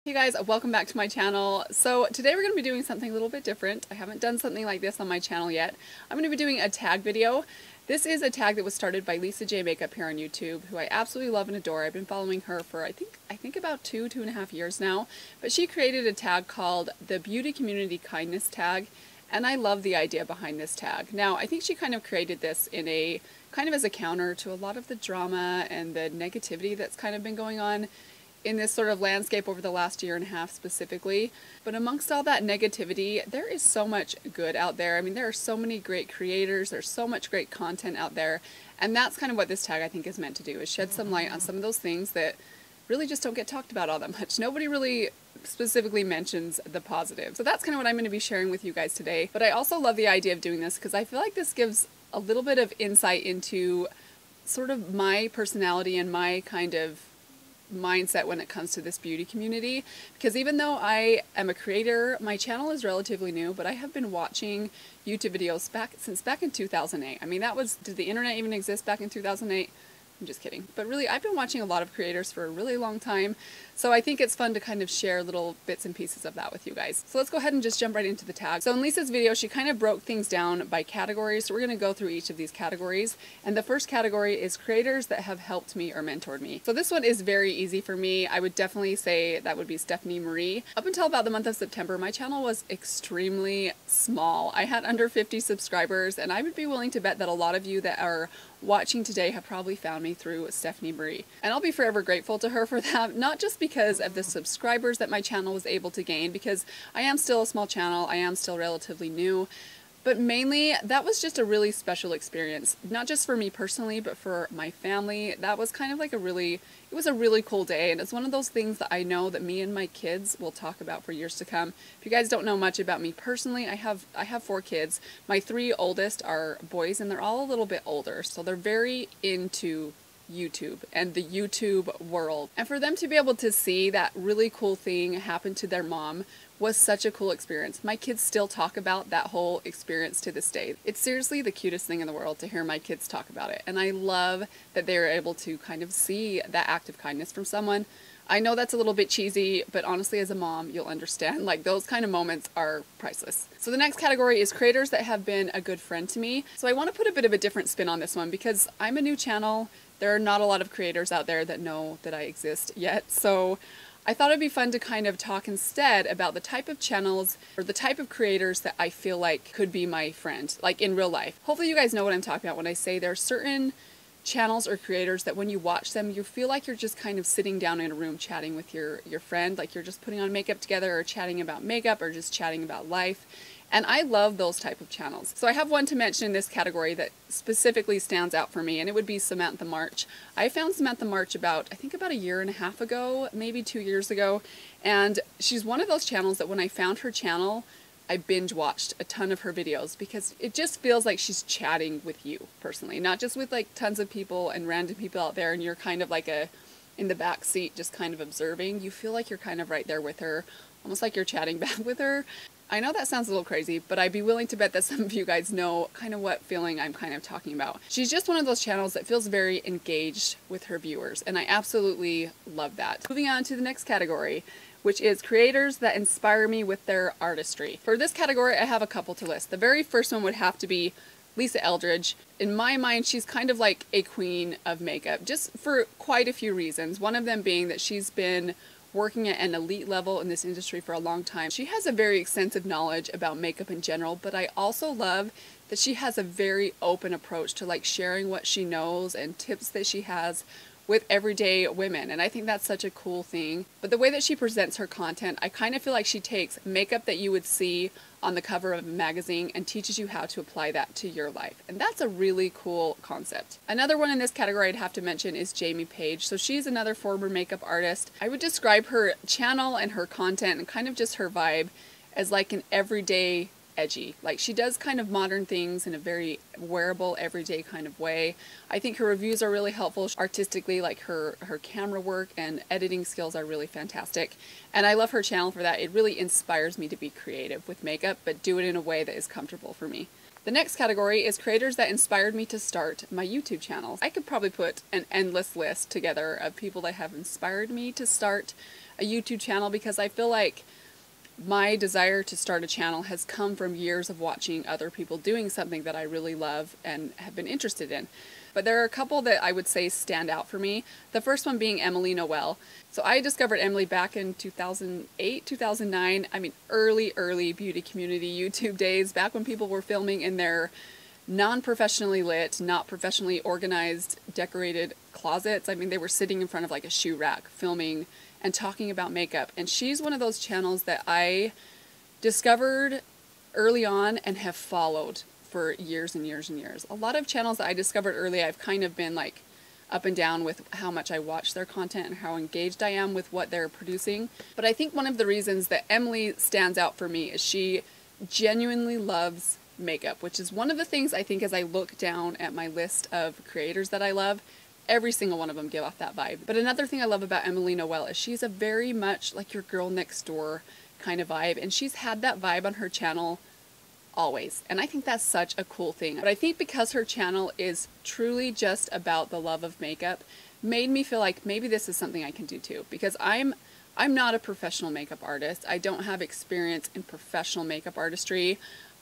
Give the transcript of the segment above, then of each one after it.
Hey guys, welcome back to my channel. So today we're going to be doing something a little bit different. I haven't done something like this on my channel yet. I'm going to be doing a tag video. This is a tag that was started by LisaJ Makeup here on YouTube, who I absolutely love and adore. I've been following her for I think about 2.5 years now. But she created a tag called the Beauty Community Kindness Tag, and I love the idea behind this tag. Now, I think she kind of created this in a kind of as a counter to a lot of the drama and the negativity that's kind of been going on in this sort of landscape over the last year and a half specifically. But amongst all that negativity, there is so much good out there. I mean, there are so many great creators, there's so much great content out there, and that's kind of what this tag I think is meant to do, is shed some light on some of those things that really just don't get talked about all that much. Nobody really specifically mentions the positive. So that's kind of what I'm going to be sharing with you guys today. But I also love the idea of doing this because I feel like this gives a little bit of insight into sort of my personality and my kind of mindset when it comes to this beauty community, because even though I am a creator, my channel is relatively new, but I have been watching YouTube videos since back in 2008. I mean, did the internet even exist back in 2008? I'm just kidding. But really, I've been watching a lot of creators for a really long time, so I think it's fun to kind of share little bits and pieces of that with you guys. So let's go ahead and just jump right into the tag. So in Lisa's video, she kind of broke things down by categories, so we're going to go through each of these categories. And the first category is creators that have helped me or mentored me. So this one is very easy for me. I would definitely say that would be Stephanie Marie. Up until about the month of September, my channel was extremely small. I had under 50 subscribers, and I would be willing to bet that a lot of you that are watching today have probably found me through Stephanie Marie. And I'll be forever grateful to her for that, not just because of the subscribers that my channel was able to gain, because I am still a small channel, I am still relatively new, but mainly that was just a really special experience, not just for me personally, but for my family. That was kind of like it was a really cool day, and it's one of those things that I know that me and my kids will talk about for years to come. If you guys don't know much about me personally, I have 4 kids. My 3 oldest are boys, and they're all a little bit older, so they're very into YouTube and the YouTube world. And for them to be able to see that really cool thing happen to their mom was such a cool experience. My kids still talk about that whole experience to this day. It's seriously the cutest thing in the world to hear my kids talk about it. And I love that they were able to kind of see that act of kindness from someone. I know that's a little bit cheesy, but honestly, as a mom, you'll understand. Like, those kind of moments are priceless. So the next category is creators that have been a good friend to me. So I want to put a bit of a different spin on this one because I'm a new channel. There are not a lot of creators out there that know that I exist yet. So I thought it'd be fun to kind of talk instead about the type of channels or the type of creators that I feel like could be my friend, like in real life. Hopefully you guys know what I'm talking about when I say there are certain channels or creators that when you watch them, you feel like you're just kind of sitting down in a room chatting with your friend, like you're just putting on makeup together or chatting about makeup or just chatting about life. And I love those type of channels. So I have one to mention in this category that specifically stands out for me, and it would be Samantha March. I found Samantha March I think about 1.5 years ago, maybe 2 years ago, and she's one of those channels that when I found her channel, I binge watched a ton of her videos because it just feels like she's chatting with you personally, not just with like tons of people and random people out there and you're kind of like in the back seat just kind of observing. You feel like you're kind of right there with her, almost like you're chatting back with her. I know that sounds a little crazy, but I'd be willing to bet that some of you guys know kind of what feeling I'm kind of talking about. She's just one of those channels that feels very engaged with her viewers, and I absolutely love that. Moving on to the next category, which is creators that inspire me with their artistry. For this category, I have a couple to list. The very first one would have to be Lisa Eldridge. In my mind, she's kind of like a queen of makeup, just for quite a few reasons. One of them being that she's been working at an elite level in this industry for a long time. She has a very extensive knowledge about makeup in general, but I also love that she has a very open approach to like sharing what she knows and tips that she has with everyday women, and I think that's such a cool thing. But the way that she presents her content, I kind of feel like she takes makeup that you would see on the cover of a magazine and teaches you how to apply that to your life, and that's a really cool concept. Another one in this category I'd have to mention is Paige. So she's another former makeup artist. I would describe her channel and her content and kind of just her vibe as like an everyday edgy. Like, she does kind of modern things in a very wearable, everyday kind of way. I think her reviews are really helpful artistically, like her camera work and editing skills are really fantastic. And I love her channel for that. It really inspires me to be creative with makeup, but do it in a way that is comfortable for me. The next category is creators that inspired me to start my YouTube channel. I could probably put an endless list together of people that have inspired me to start a YouTube channel because I feel like my desire to start a channel has come from years of watching other people doing something that I really love and have been interested in. But there are a couple that I would say stand out for me. The first one being Emily Noel. So I discovered Emily back in 2008, 2009. I mean, early beauty community YouTube days, back when people were filming in their non-professionally lit, not professionally organized, decorated closets. I mean, they were sitting in front of like a shoe rack filming and talking about makeup. And she's one of those channels that I discovered early on and have followed for years and years and years. A lot of channels that I discovered early, I've kind of been like up and down with how much I watch their content and how engaged I am with what they're producing. But I think one of the reasons that Emily stands out for me is she genuinely loves makeup, which is one of the things I think as I look down at my list of creators that I love, every single one of them give off that vibe. But another thing I love about Emily Noel is she's a very much like your girl next door kind of vibe, and she's had that vibe on her channel always. And I think that's such a cool thing. But I think because her channel is truly just about the love of makeup, made me feel like maybe this is something I can do too. Because I'm not a professional makeup artist. I don't have experience in professional makeup artistry.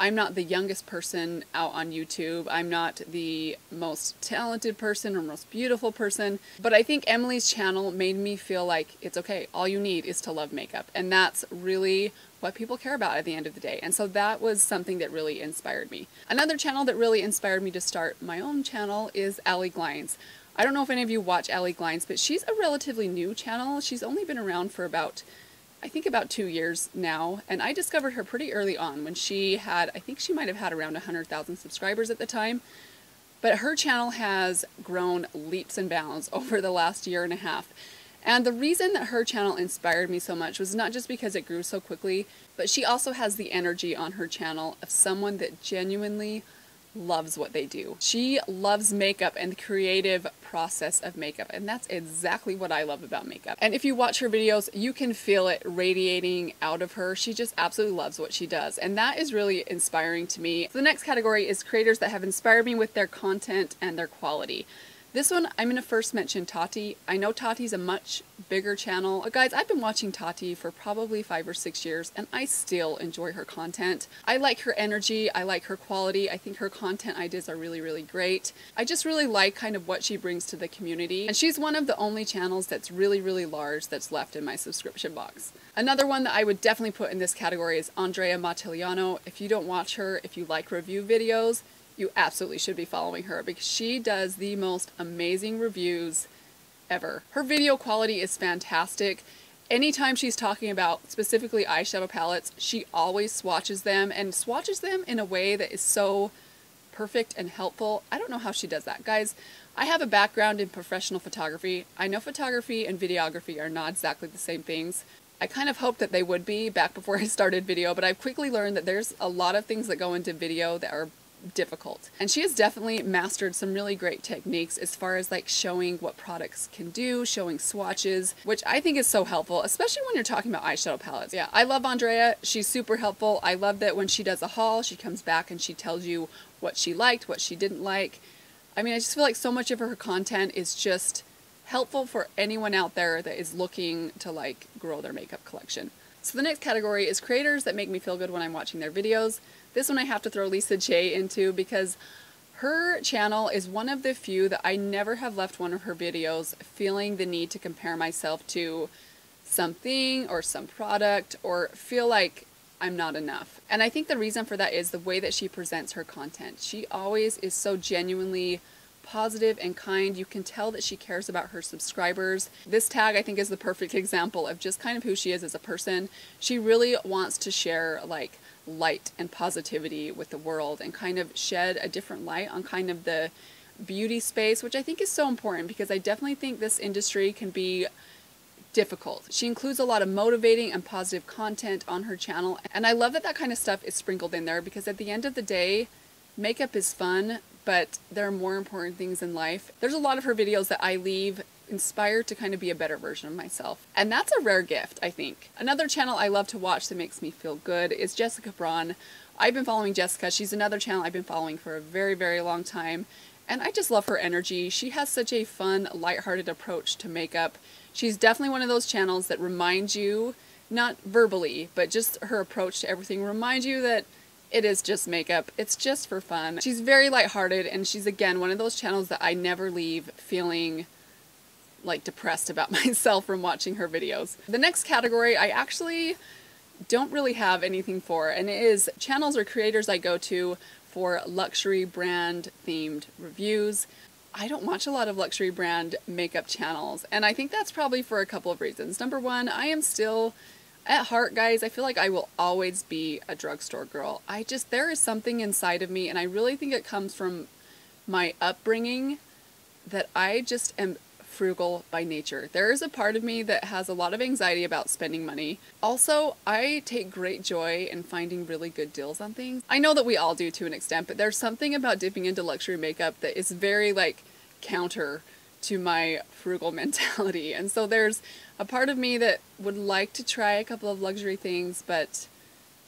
I'm not the youngest person out on YouTube. I'm not the most talented person or most beautiful person. But I think Emily's channel made me feel like it's okay. All you need is to love makeup. And that's really what people care about at the end of the day. And so that was something that really inspired me. Another channel that really inspired me to start my own channel is Allie Glines. I don't know if any of you watch Allie Glines, but she's a relatively new channel. She's only been around for about 2 years now, and I discovered her pretty early on when she had, I think she might have had around 100,000 subscribers at the time, but her channel has grown leaps and bounds over the last year and a half. And the reason that her channel inspired me so much was not just because it grew so quickly, but she also has the energy on her channel of someone that genuinely loves what they do. She loves makeup and the creative process of makeup, and that's exactly what I love about makeup. And if you watch her videos, you can feel it radiating out of her. She just absolutely loves what she does, and that is really inspiring to me. So the next category is creators that have inspired me with their content and their quality. This one, I'm going to first mention Tati. I know Tati's a much bigger channel. But guys, I've been watching Tati for probably 5 or 6 years, and I still enjoy her content. I like her energy. I like her quality. I think her content ideas are really, really great. I just really like kind of what she brings to the community. And she's one of the only channels that's really, really large that's left in my subscription box. Another one that I would definitely put in this category is Andrea Montiliano. If you don't watch her, if you like review videos, you absolutely should be following her because she does the most amazing reviews ever. Her video quality is fantastic. Anytime she's talking about specifically eyeshadow palettes, she always swatches them and swatches them in a way that is so perfect and helpful. I don't know how she does that. Guys, I have a background in professional photography. I know photography and videography are not exactly the same things. I kind of hoped that they would be back before I started video, but I've quickly learned that there's a lot of things that go into video that are difficult. And she has definitely mastered some really great techniques as far as like showing what products can do, showing swatches, which I think is so helpful, especially when you're talking about eyeshadow palettes. Yeah, I love Andrea. She's super helpful. I love that when she does a haul, she comes back and she tells you what she liked, what she didn't like. I mean, I just feel like so much of her content is just helpful for anyone out there that is looking to like grow their makeup collection. So the next category is creators that make me feel good when I'm watching their videos. This one I have to throw LisaJ into because her channel is one of the few that I never have left one of her videos feeling the need to compare myself to something or some product or feel like I'm not enough. And I think the reason for that is the way that she presents her content. She always is so genuinely positive and kind. You can tell that she cares about her subscribers. This tag I think is the perfect example of just kind of who she is as a person. She really wants to share like light and positivity with the world and kind of shed a different light on kind of the beauty space, which I think is so important because I definitely think this industry can be difficult. She includes a lot of motivating and positive content on her channel, and I love that that kind of stuff is sprinkled in there because at the end of the day, makeup is fun, but there are more important things in life. There's a lot of her videos that I leave inspired to kind of be a better version of myself. And that's a rare gift, I think. Another channel I love to watch that makes me feel good is Jessica Braun. I've been following Jessica. She's another channel I've been following for a very, very long time. And I just love her energy. She has such a fun, lighthearted approach to makeup. She's definitely one of those channels that reminds you, not verbally, but just her approach to everything reminds you that it is just makeup. It's just for fun. She's very lighthearted, and she's, again, one of those channels that I never leave feeling like depressed about myself from watching her videos. The next category I actually don't really have anything for, and it is channels or creators I go to for luxury brand themed reviews. I don't watch a lot of luxury brand makeup channels, and I think that's probably for a couple of reasons. Number one, I am still, at heart, guys, I feel like I will always be a drugstore girl. There is something inside of me, and I really think it comes from my upbringing, that I just am frugal by nature. There is a part of me that has a lot of anxiety about spending money. Also, I take great joy in finding really good deals on things. I know that we all do to an extent, but there's something about dipping into luxury makeup that is very like counter to my frugal mentality. And so there's a part of me that would like to try a couple of luxury things, but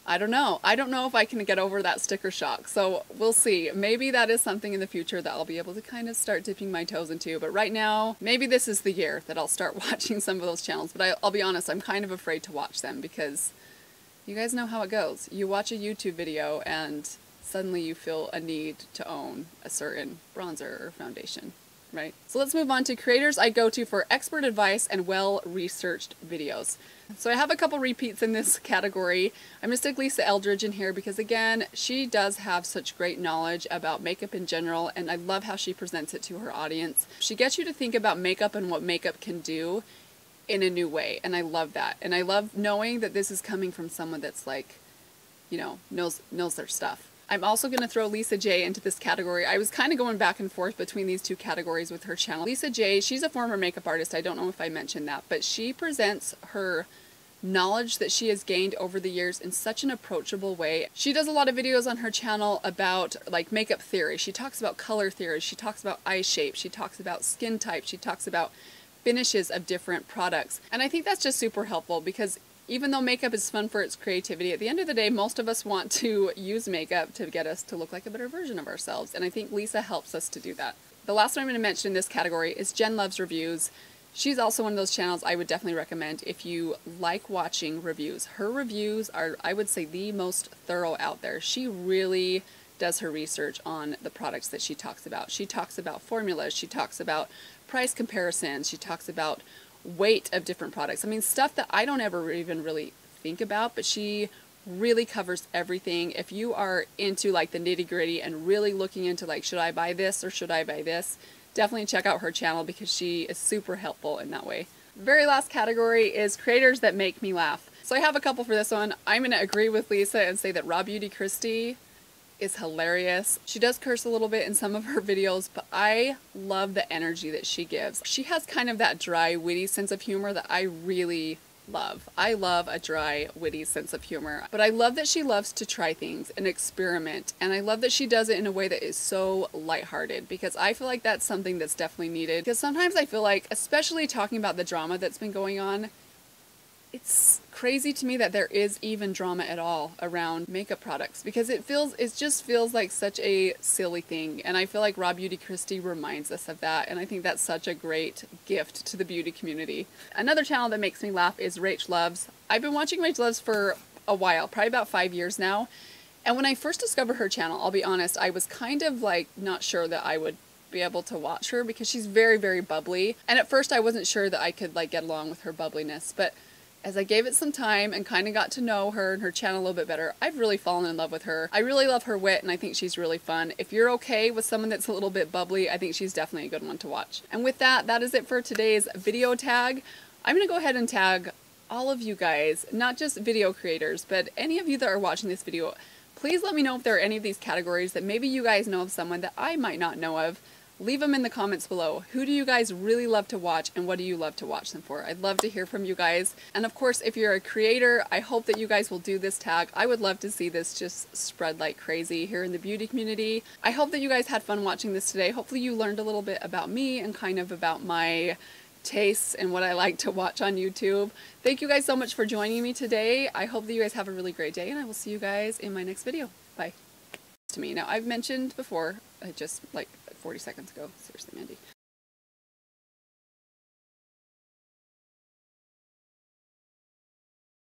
I don't know. I don't know if I can get over that sticker shock. So we'll see. Maybe that is something in the future that I'll be able to kind of start dipping my toes into. But right now, maybe this is the year that I'll start watching some of those channels. But I'll be honest, I'm kind of afraid to watch them because you guys know how it goes. You watch a YouTube video and suddenly you feel a need to own a certain bronzer or foundation. Right? So let's move on to creators I go to for expert advice and well-researched videos. So I have a couple repeats in this category. I'm going to stick Lisa Eldridge in here because, again, she does have such great knowledge about makeup in general, and I love how she presents it to her audience. She gets you to think about makeup and what makeup can do in a new way, and I love that. And I love knowing that this is coming from someone that's like, you know, knows their stuff. I'm also going to throw LisaJ into this category. I was kind of going back and forth between these two categories with her channel. LisaJ, she's a former makeup artist. I don't know if I mentioned that, but she presents her knowledge that she has gained over the years in such an approachable way. She does a lot of videos on her channel about like makeup theory. She talks about color theory. She talks about eye shape. She talks about skin type. She talks about finishes of different products. And I think that's just super helpful because even though makeup is fun for its creativity, at the end of the day, most of us want to use makeup to get us to look like a better version of ourselves. And I think Lisa helps us to do that. The last one I'm going to mention in this category is Jen Loves Reviews. She's also one of those channels I would definitely recommend if you like watching reviews. Her reviews are, I would say, the most thorough out there. She really does her research on the products that she talks about. She talks about formulas. She talks about price comparisons. She talks about weight of different products. I mean, stuff that I don't ever even really think about, but she really covers everything. If you are into like the nitty-gritty and really looking into like, should I buy this or should I buy this, definitely check out her channel because she is super helpful in that way. Very last category is creators that make me laugh. So I have a couple for this one. I'm going to agree with Lisa and say that Raw Beauty Kristi is hilarious. She does curse a little bit in some of her videos, but I love the energy that she gives. She has kind of that dry, witty sense of humor that I really love. I love a dry, witty sense of humor, but I love that she loves to try things and experiment, and I love that she does it in a way that is so lighthearted because I feel like that's something that's definitely needed. Because sometimes I feel like, especially talking about the drama that's been going on, it's crazy to me that there is even drama at all around makeup products because it just feels like such a silly thing, and I feel like Raw Beauty Kristi reminds us of that, and I think that's such a great gift to the beauty community. Another channel that makes me laugh is Rach Loves. I've been watching Rach Loves for a while, probably about 5 years now, and when I first discovered her channel, I'll be honest, I was kind of like not sure that I would be able to watch her because she's very, very bubbly, and at first I wasn't sure that I could like get along with her bubbliness, but as I gave it some time and kind of got to know her and her channel a little bit better, I've really fallen in love with her. I really love her wit, and I think she's really fun. If you're okay with someone that's a little bit bubbly, I think she's definitely a good one to watch. And with that, that is it for today's video tag. I'm going to go ahead and tag all of you guys, not just video creators, but any of you that are watching this video. Please let me know if there are any of these categories that maybe you guys know of someone that I might not know of. Leave them in the comments below. Who do you guys really love to watch, and what do you love to watch them for? I'd love to hear from you guys. And of course, if you're a creator, I hope that you guys will do this tag. I would love to see this just spread like crazy here in the beauty community. I hope that you guys had fun watching this today. Hopefully you learned a little bit about me and kind of about my tastes and what I like to watch on YouTube. Thank you guys so much for joining me today. I hope that you guys have a really great day, and I will see you guys in my next video. Bye. To me. Now, I've mentioned before, just like 40 seconds ago, seriously, Mandy.